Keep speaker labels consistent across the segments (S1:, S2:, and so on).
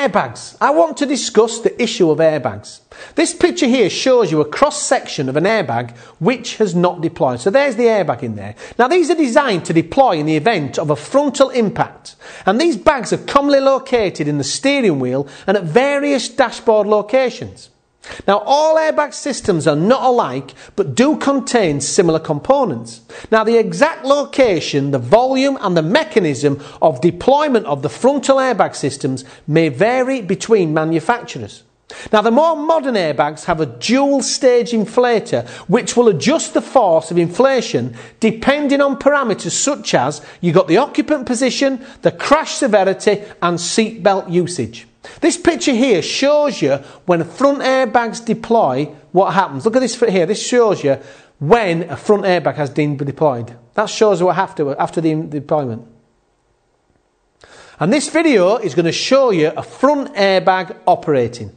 S1: airbags. I want to discuss the issue of airbags. This picture here shows you a cross-section of an airbag which has not deployed. So there's the airbag in there. Now these are designed to deploy in the event of a frontal impact. And these bags are commonly located in the steering wheel and at various dashboard locations. Now all airbag systems are not alike but do contain similar components. Now the exact location, the volume and the mechanism of deployment of the frontal airbag systems may vary between manufacturers. Now the more modern airbags have a dual stage inflator which will adjust the force of inflation depending on parameters such as you've got the occupant position, the crash severity and seatbelt usage. This picture here shows you when front airbags deploy what happens. Look at this here. This shows you when a front airbag has been deployed. That shows you what after the deployment. And this video is going to show you a front airbag operating.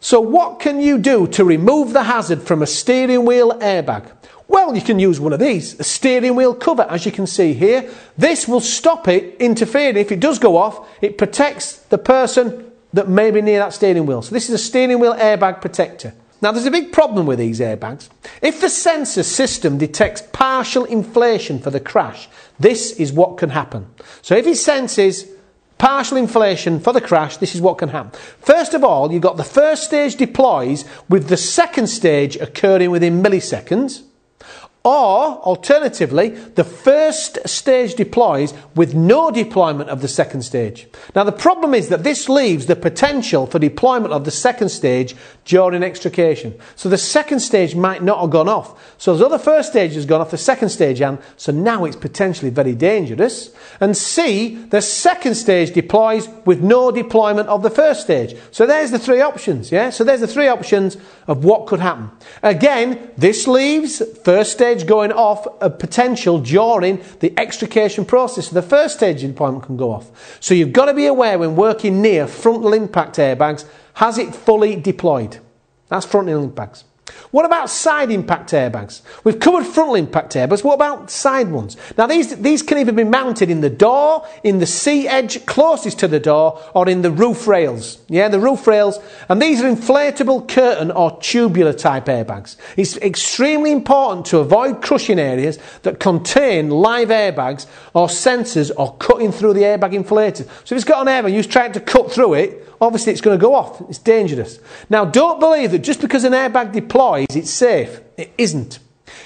S1: So what can you do to remove the hazard from a steering wheel airbag? Well, you can use one of these, a steering wheel cover, as you can see here. This will stop it interfering. If it does go off, it protects the person that may be near that steering wheel. So this is a steering wheel airbag protector. Now there's a big problem with these airbags. If the sensor system detects partial inflation for the crash, this is what can happen. So if it senses partial inflation for the crash, this is what can happen. First of all, you've got the first stage deploys with the second stage occurring within milliseconds. Or, alternatively, the first stage deploys with no deployment of the second stage. Now the problem is that this leaves the potential for deployment of the second stage during extrication. So the second stage might not have gone off. So though the first stage has gone off, the second stage and so now it's potentially very dangerous. And C, the second stage deploys with no deployment of the first stage. So there's the three options, yeah? So there's the three options of what could happen. Again, this leaves first stage going off a potential during the extrication process. So the first stage of deployment can go off. So you've got to be aware when working near frontal impact airbags, has it fully deployed? That's frontal impacts. What about side impact airbags? We've covered frontal impact airbags. What about side ones? Now these can either be mounted in the door, in the seat edge closest to the door, or in the roof rails. Yeah, the roof rails. And these are inflatable curtain or tubular type airbags. It's extremely important to avoid crushing areas that contain live airbags or sensors or cutting through the airbag inflator. So if it's got an airbag, you're trying to cut through it, obviously it's going to go off. It's dangerous. Now don't believe that just because an airbag deploys, it's safe. It isn't.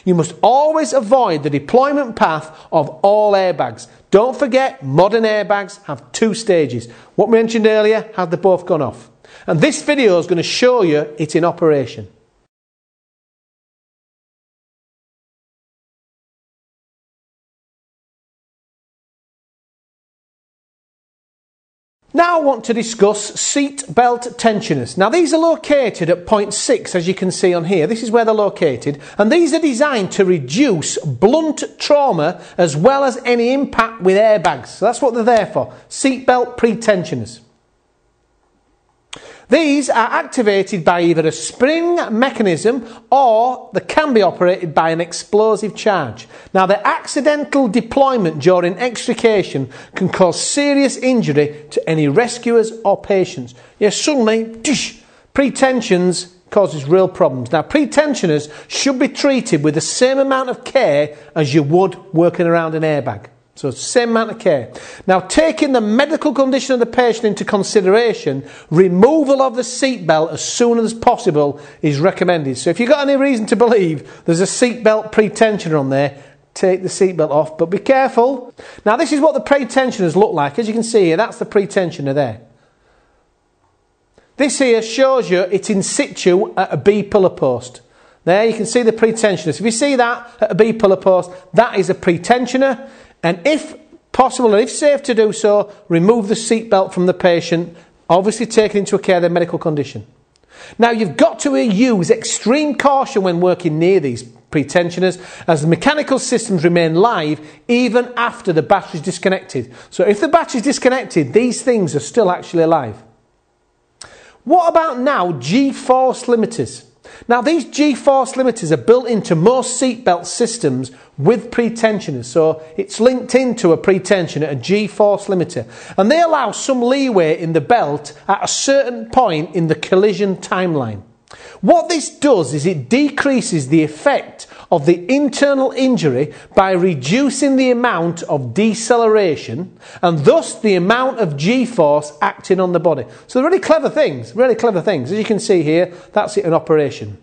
S1: You must always avoid the deployment path of all airbags. Don't forget, modern airbags have two stages. What we mentioned earlier, have they both gone off? And this video is going to show you it in operation. Now I want to discuss seat belt tensioners. Now these are located at point 6, as you can see on here. This is where they're located. And these are designed to reduce blunt trauma as well as any impact with airbags. So that's what they're there for. Seat belt pre-tensioners. These are activated by either a spring mechanism or they can be operated by an explosive charge. Now the accidental deployment during extrication can cause serious injury to any rescuers or patients. Yes, suddenly, pre-tensions causes real problems. Now pre-tensioners should be treated with the same amount of care as you would working around an airbag. So same amount of care. Now taking the medical condition of the patient into consideration, removal of the seatbelt as soon as possible is recommended. So if you've got any reason to believe there's a seatbelt pre-tensioner on there, take the seatbelt off, but be careful. Now this is what the pre-tensioners look like. As you can see here, that's the pre-tensioner there. This here shows you it's in situ at a B pillar post. There you can see the pre-tensioners. If you see that at a B pillar post, that is a pre-tensioner. And if possible, and if safe to do so, remove the seatbelt from the patient, obviously taking into account their medical condition. Now you've got to use extreme caution when working near these pre-tensioners as the mechanical systems remain live even after the battery is disconnected. So if the battery is disconnected, these things are still actually alive. What about now G-force limiters? Now these G-force limiters are built into most seatbelt systems with pretensioners, so it's linked into a pretensioner, a G-force limiter, and they allow some leeway in the belt at a certain point in the collision timeline. What this does is it decreases the effect of the internal injury by reducing the amount of deceleration and thus the amount of G-force acting on the body. So they're really clever things. As you can see here, that's it in operation.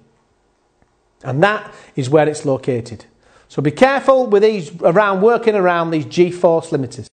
S1: And that is where it's located. So be careful with these working around these G-force limiters.